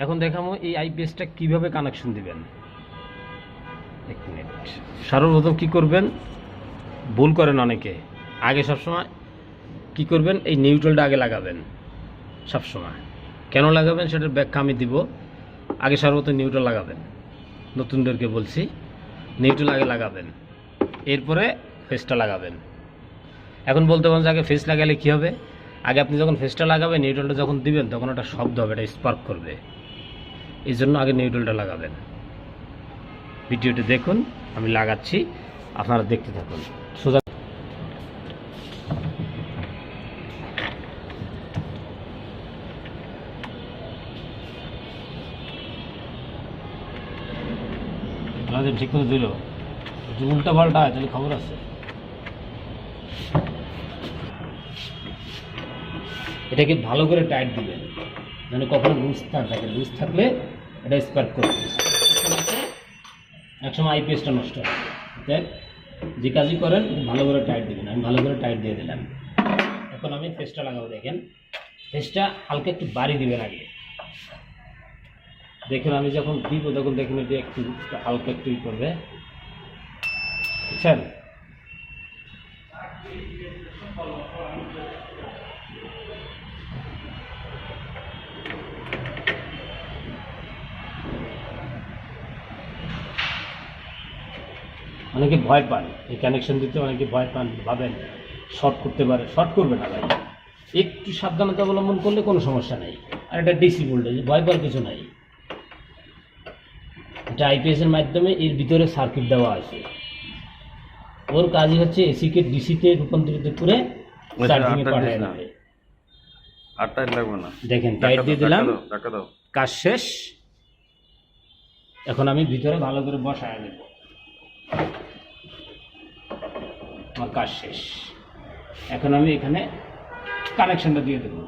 এখন দেখাবো এই আইপিএসটা কিভাবে কানেকশন দিবেন। এক মিনিট। সর্বপ্রথম কি করবেন, ভুল করেন অনেকে, আগে সবসময় কি করবেন, এই নিউট্রালটা আগে লাগাবেন সবসময়। কেন লাগাবেন সেটার ব্যাখ্যা আমি দিব। আগে সর্বপ্রথম নিউট্রাল লাগাবেন, নতুনদেরকে বলছি নিউট্রাল আগে লাগাবেন, এরপরে ফেসটা লাগাবেন। এখন বলতে পারেন যে আগে ফেস লাগালে কী হবে, আগে আপনি যখন ফেসটা লাগাবেন নিউট্রালটা যখন দিবেন তখন একটা শব্দ হবে, এটা স্পার্ক করবে, এই জন্য আগে নিউট্রালটা লাগাবেন। ভিডিওটি দেখুন, আমি লাগাচ্ছি, আপনারা দেখতে থাকুন। সোজা ঠিক করে দিল, যদি উল্টা পাল্টা হয় তাহলে খবর আছে। এটাকে ভালো করে টাইট দিবেন, মানে কখনো লুজ না থাকে, লুজ থাকলে এটা স্পার্ক করবে, একসময় আইপিএসটা নষ্ট হয়। দেখ, যে কাজই করেন ভালো করে টাইট দিবেন। আমি ভালো করে টাইট দিয়ে দিলাম। এখন আমি ফেসটা লাগাবো। দেখেন, ফেসটা হালকা একটু বাড়ি দিবেন আগে। দেখুন আমি যখন দিব তখন দেখুন এটা একটু হালকা একটু করবে, বুঝছেন? অনেকে ভয় পান এই কানেকশন দিতে, অনেকে ভয় পান, ভাবেন শর্ট করতে পারে। শর্ট করবে না ভাই, একটু সাবধানতা অবলম্বন করলে কোনো সমস্যা নেই। আর এটা ডিসি ভোল্টেজ, ভয় পাওয়ার কিছু নাই। এটা আইপিএসের মাধ্যমে এর ভিতরে সার্কিট দেওয়া আছে। ওর কাজই হচ্ছে এসিকে ডিসিতে রূপান্তরিত করে চার্জিংয়ে পাঠিয়ে দেবে। দেখেন টাইট দিয়ে দিলাম, কাজ শেষ। এখন আমি ভিতরে ভালো করে বসায় দেব, আমার কাজ শেষ। এখন আমি এখানে কানেকশনটা দিয়ে দেবো।